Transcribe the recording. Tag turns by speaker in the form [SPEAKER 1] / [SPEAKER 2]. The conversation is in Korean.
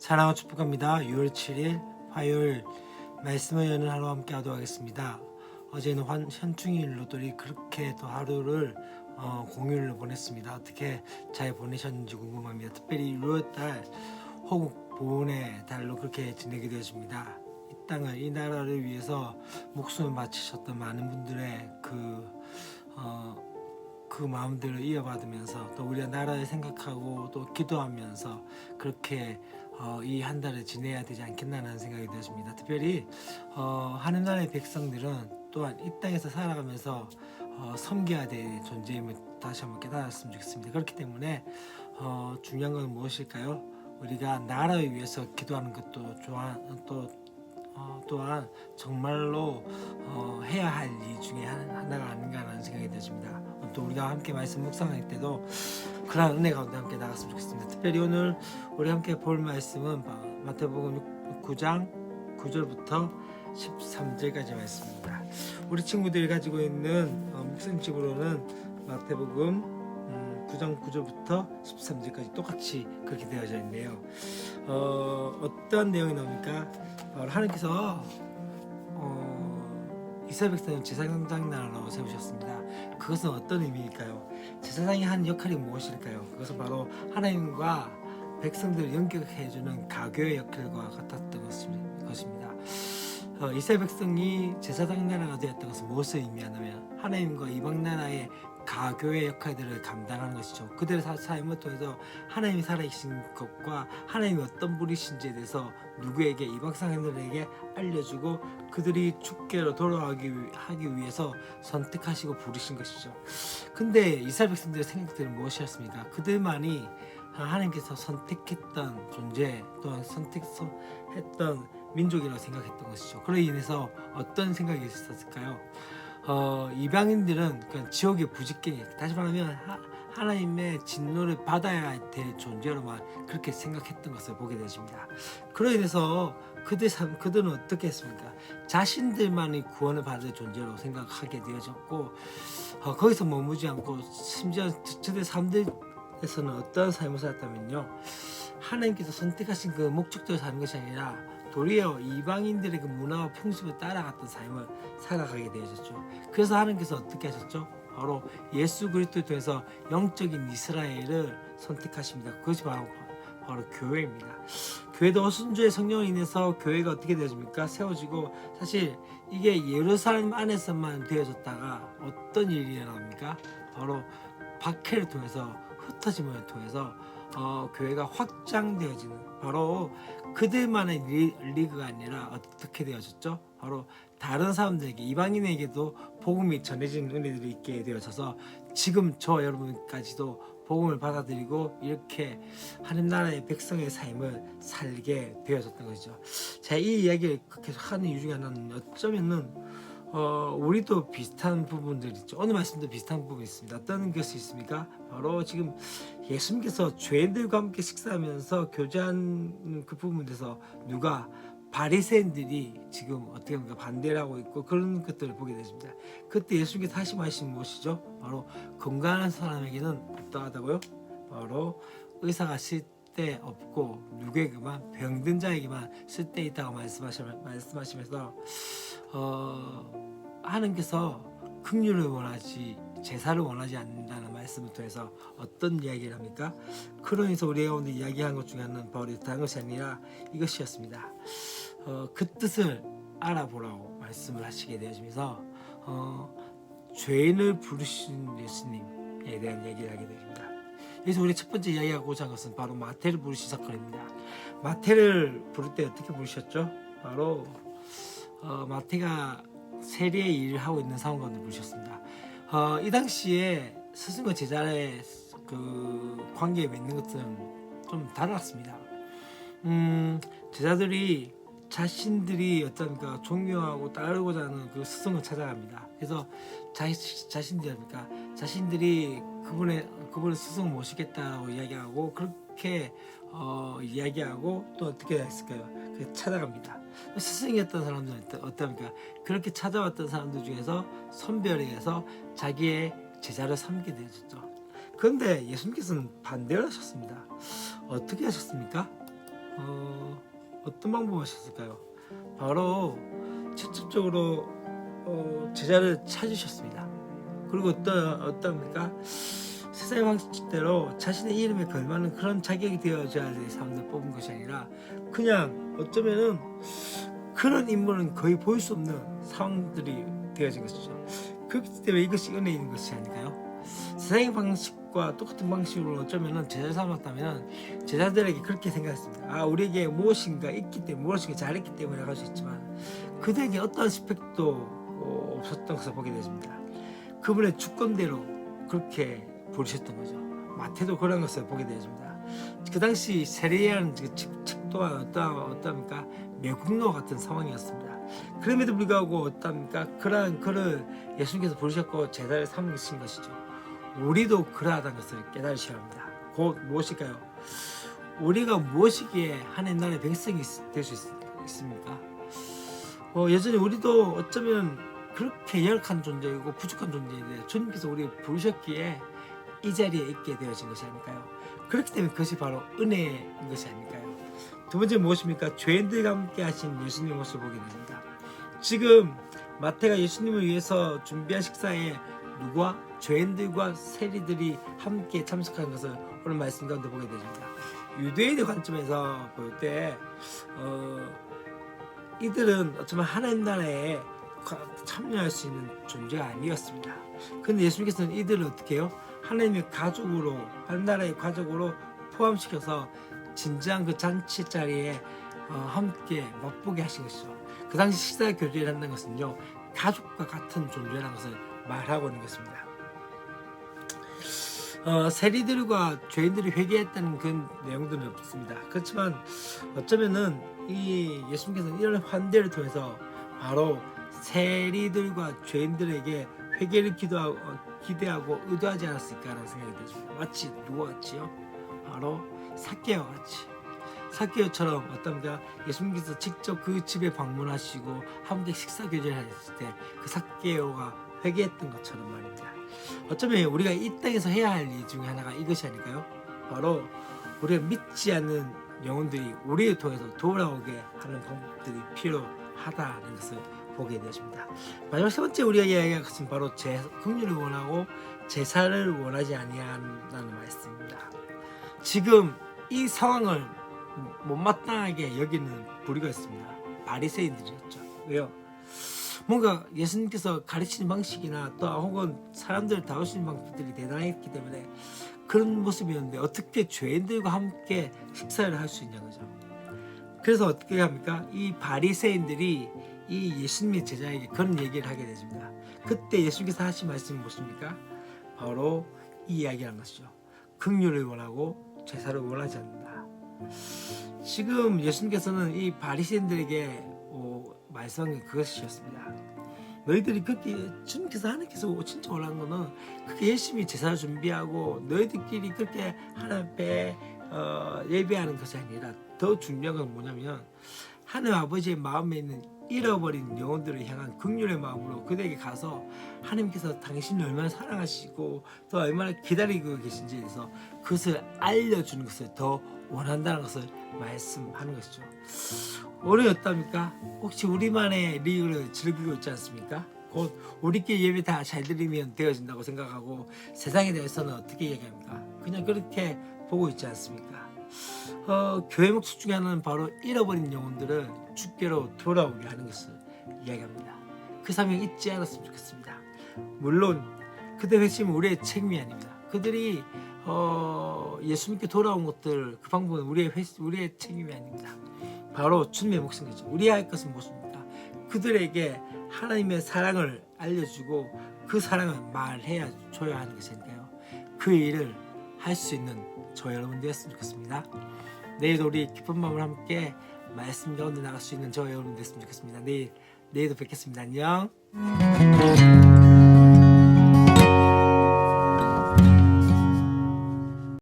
[SPEAKER 1] 사랑과 축복합니다. 6월 7일 화요일 말씀을 여는 하루 함께 하도록 하겠습니다. 어제는 현충일로들이 그렇게 또 하루를 공휴일로 보냈습니다. 어떻게 잘 보내셨는지 궁금합니다. 특별히 6월달 호국 보훈의 달로 그렇게 지내게 되었습니다. 이 땅을, 이 나라를 위해서 목숨을 바치셨던 많은 분들의 그 마음들을 이어받으면서 또 우리가 나라를 생각하고 또 기도하면서 그렇게 이 한 달을 지내야 되지 않겠나라는 생각이 들었습니다. 특별히 하늘나라의 백성들은 또한 이 땅에서 살아가면서 섬겨야 될 존재임을 다시 한번 깨달았으면 좋겠습니다. 그렇기 때문에 중요한 건 무엇일까요? 우리가 나라를 위해서 기도하는 것도 또한 정말로 해야 할 일 중에 하나가 아닌가라는 생각이 들었습니다. 또 우리가 함께 말씀 묵상할 때도 그러한 은혜 가운데 함께 나갔으면 좋겠습니다. 특별히 오늘 우리 함께 볼 말씀은 마태복음 9장 9절부터 13절까지 말씀입니다. 우리 친구들이 가지고 있는 묵상집으로는 마태복음 9장 9절부터 13절까지 똑같이 그렇게 되어져 있네요. 어떤 내용이 나옵니까? 하나님께서 이스라엘 백성을 제사장 나라로 세우셨습니다. 그것은 어떤 의미일까요? 제사장이 한 역할이 무엇일까요? 그것은 바로 하나님과 백성들을 연결해주는 가교의 역할과 같았던 것입니다. 이스라엘 백성이 제사장 나라가 되었던 것은 무엇을 의미하냐면 하나님과 이방 나라의 가교의 역할들을 감당하는 것이죠. 그들의 삶을 통해서 하나님이 살아계신 것과 하나님이 어떤 분이신지에 대해서 누구에게, 이방 사람들에게 알려주고 그들이 주께로 돌아가기 위해서 선택하시고 부르신 것이죠. 근데 이스라엘 백성들의 생각들은 무엇이었습니까? 그들만이 하나님께서 선택했던 존재 또한 선택했던 민족이라고 생각했던 것이죠. 그로 인해서 어떤 생각이 있었을까요? 이방인들은 그냥 지옥의 부직갱이, 다시 말하면 하나님의 진노를 받아야 될 존재로만 그렇게 생각했던 것을 보게 되십니다. 그로 인해서 그들은 어떻게 했습니까? 자신들만이 구원을 받을 존재로 생각하게 되어졌고 거기서 머무지 않고 심지어 저들 삶들에서는 어떤 삶을 살았다면요, 하나님께서 선택하신 그 목적대로 사는 것이 아니라 도리어 이방인들의 그 문화와 풍습을 따라갔던 삶을 살아가게 되어졌죠. 그래서 하나님께서 어떻게 하셨죠? 바로 예수 그리스도를 통해서 영적인 이스라엘을 선택하십니다. 그것이 바로 교회입니다. 교회도 순조의 성령으로 인해서 교회가 어떻게 되어집니까? 세워지고, 사실 이게 예루살렘 안에서만 되어졌다가 어떤 일이 일어납니까? 바로 박해를 통해서, 흩어짐을 통해서 교회가 확장되어지는, 바로 그들만의 리그가 아니라 어떻게 되어졌죠? 바로 다른 사람들에게, 이방인에게도 복음이 전해지는 은혜들이 있게 되어져서 지금 저 여러분까지도 복음을 받아들이고 이렇게 하나님 나라의 백성의 삶을 살게 되어졌던 것이죠. 제가 이 이야기를 계속 하는 이유 중에 하나는 어쩌면은 우리도 비슷한 부분들이 있죠. 오늘 말씀도 비슷한 부분이 있습니다. 어떤 것이 있습니까? 바로 지금 예수님께서 죄인들과 함께 식사하면서 교제한 그 부분에서 누가, 바리새인들이 지금 어떻게 보면 반대를 하고 있고 그런 것들을 보게 되십니다. 그때 예수님께서 하신 말씀이 무엇이죠? 바로 건강한 사람에게는 어떠하다고요? 바로 의사가 쓸데없고 누구에게만, 병든 자에게만 쓸데있다고 말씀하시면서 하나님께서 긍휼을 원하지 제사를 원하지 않는다는 말씀을 통해서 어떤 이야기를 합니까? 그러면서 우리가 오늘 이야기한 것 중에 하나는 바로 다른 것이 아니라 이것이었습니다. 그 뜻을 알아보라고 말씀을 하시게 되어지면서 죄인을 부르신 예수님에 대한 이야기를 하게 됩니다. 그래서 우리 첫 번째 이야기하고자 한 것은 바로 마태를 부르신 사건입니다. 마태를 부를 때 어떻게 부르셨죠? 바로 마태가 세리의 일을 하고 있는 상황 가운데 부르셨습니다. 이 당시에 스승과 제자의 그 관계에 맺는 것은 좀 달랐습니다. 제자들이 자신들이 어떤가 존경하고 따르고자 하는 그 스승을 찾아갑니다. 그래서 자신들이 그분의 스승을 모시겠다고 이야기하고 그렇게 이야기하고 또 어떻게 했을까요? 찾아갑니다. 스승이었던 사람들은 어떻습니까? 그렇게 찾아왔던 사람들 중에서 선별해서 자기의 제자를 삼게 되었죠. 그런데 예수님께서는 반대를 하셨습니다. 어떻게 하셨습니까? 어떤 방법을 하셨을까요? 바로 직접적으로 제자를 찾으셨습니다. 그리고 어떠합니까? 세상의 방식대로 자신의 이름에 걸맞는 그런 자격이 되어져야 될 사람들 뽑은 것이 아니라 그냥 어쩌면은 그런 인물은 거의 보일 수 없는 상황들이 되어진 것이죠. 그렇기 때문에 이것이 은혜인 것이 아닐까요? 세상의 방식과 똑같은 방식으로 어쩌면은 제자를 삼았다면 제자들에게 그렇게 생각했습니다. 아, 우리에게 무엇인가 있기 때문에 무엇인가 잘했기 때문에 할 수 있지만 그들에게 어떠한 스펙도 없었던 것을 보게 되십니다. 그분의 주권대로 그렇게 부르셨던 거죠. 마태도 그런 것을 보게 되십니다. 그 당시 세례라는 책 또한 어떠합니까? 매국노 같은 상황이었습니다. 그럼에도 불구하고 어떠합니까? 그러한 그를 예수님께서 부르셨고 제자를 삼으신 것이죠. 우리도 그러하다는 것을 깨달으셔야 합니다. 곧 무엇일까요? 우리가 무엇이기에 하나님 나라의 백성이 될 수 있습니까? 여전히 우리도 어쩌면 그렇게 열악한 존재이고 부족한 존재인데 주님께서 우리를 부르셨기에 이 자리에 있게 되어진 것이 아닐까요? 그렇기 때문에 그것이 바로 은혜인 것이 아닐까요? 두 번째 무엇입니까? 죄인들과 함께 하신 예수님의 모습을 보게 됩니다. 지금 마태가 예수님을 위해서 준비한 식사에 누구와? 죄인들과 세리들이 함께 참석하는 것을 오늘 말씀 가운데 보게 됩니다. 유대인의 관점에서 볼 때 이들은 어쩌면 하나님 나라에 참여할 수 있는 존재가 아니었습니다. 그런데 예수님께서는 이들을 어떻게 해요? 하나님의 가족으로, 하나님 나라의 가족으로 포함시켜서 진지한 그 잔치 자리에 함께 맛보게 하신 것이죠. 그 당시 식사 교제를 한다는 것은요, 가족과 같은 존재라는 것을 말하고 있는 것입니다. 세리들과 죄인들이 회개했다는 그 내용들은 없습니다. 그렇지만 어쩌면은 이 예수님께서는 이런 환대를 통해서 바로 세리들과 죄인들에게 회개를 기대하고 의도하지 않았을까라는 생각이 들었습니다. 마치 누구와 같이요? 바로 삭개와 같이. 삭개오처럼 어떤가 예수님께서 직접 그 집에 방문하시고 함께 식사 교제를 하셨을 때 그 삭개오가 회개했던 것처럼 말입니다. 어쩌면 우리가 이 땅에서 해야 할 일 중에 하나가 이것이 아닐까요? 바로 우리가 믿지 않는 영혼들이 우리를 통해서 돌아오게 하는 방법들이 필요하다는 것을 보게 되십니다. 마지막 세 번째 우리가 이야기할 것은 바로 긍휼을 원하고 제사를 원하지 아니한다는 말씀입니다. 지금 이 상황을 못마땅하게 여기는 부류가 있습니다. 바리새인들이었죠. 왜요? 뭔가 예수님께서 가르치는 방식이나 또 혹은 사람들을 다루시는 방법들이 대단했기 때문에 그런 모습이었는데 어떻게 죄인들과 함께 식사를 할 수 있냐는 거죠. 그래서 어떻게 합니까? 이 바리새인들이 이 예수님의 제자에게 그런 얘기를 하게 되십니다. 그때 예수님께서 하신 말씀이 무엇입니까? 바로 이 이야기라는 것이죠. 긍휼을 원하고 제사를 원하지 않는다. 지금 예수님께서는 이 바리새인들에게 말씀한 게 그것이었습니다. 너희들이 그렇게 주님께서 하나님께서 진짜 원하는 거는 그렇게 열심히 제사를 준비하고 너희들끼리 그렇게 하나님 앞에 예배하는 것이 아니라 더 중요한 건 뭐냐면 하나님 아버지의 마음에 있는 잃어버린 영혼들을 향한 긍휼의 마음으로 그들에게 가서 하나님께서 당신을 얼마나 사랑하시고 또 얼마나 기다리고 계신지에 대해서 그것을 알려주는 것을 더 원한다는 것을 말씀하는 것이죠. 오늘 어떻습니까? 혹시 우리만의 리그를 즐기고 있지 않습니까? 곧 우리끼리 예배 다 잘 드리면 되어진다고 생각하고 세상에 대해서는 어떻게 얘기합니까? 그냥 그렇게 보고 있지 않습니까? 교회 목적 중에 하나는 바로 잃어버린 영혼들을 주께로 돌아오게 하는 것을 이야기합니다. 그 사명 잊지 않았으면 좋겠습니다. 물론 그들의 회심은 우리의 책임이 아닙니다. 그들이 예수님께 돌아온 것들 그 방법은 우리의 책임이 아닙니다. 바로 주님의 몫인거죠. 우리가 할 것은 무엇입니까? 그들에게 하나님의 사랑을 알려주고 그 사랑을 말해야 줘야 하는 것이니까요. 그 일을 할 수 있는 저 여러분 되었으면 좋겠습니다. 내일도 우리 기쁜 마음을 함께 말씀 가운데 나갈 수 있는 저 여러분 됐으면 좋겠습니다. 내일도 뵙겠습니다. 안녕.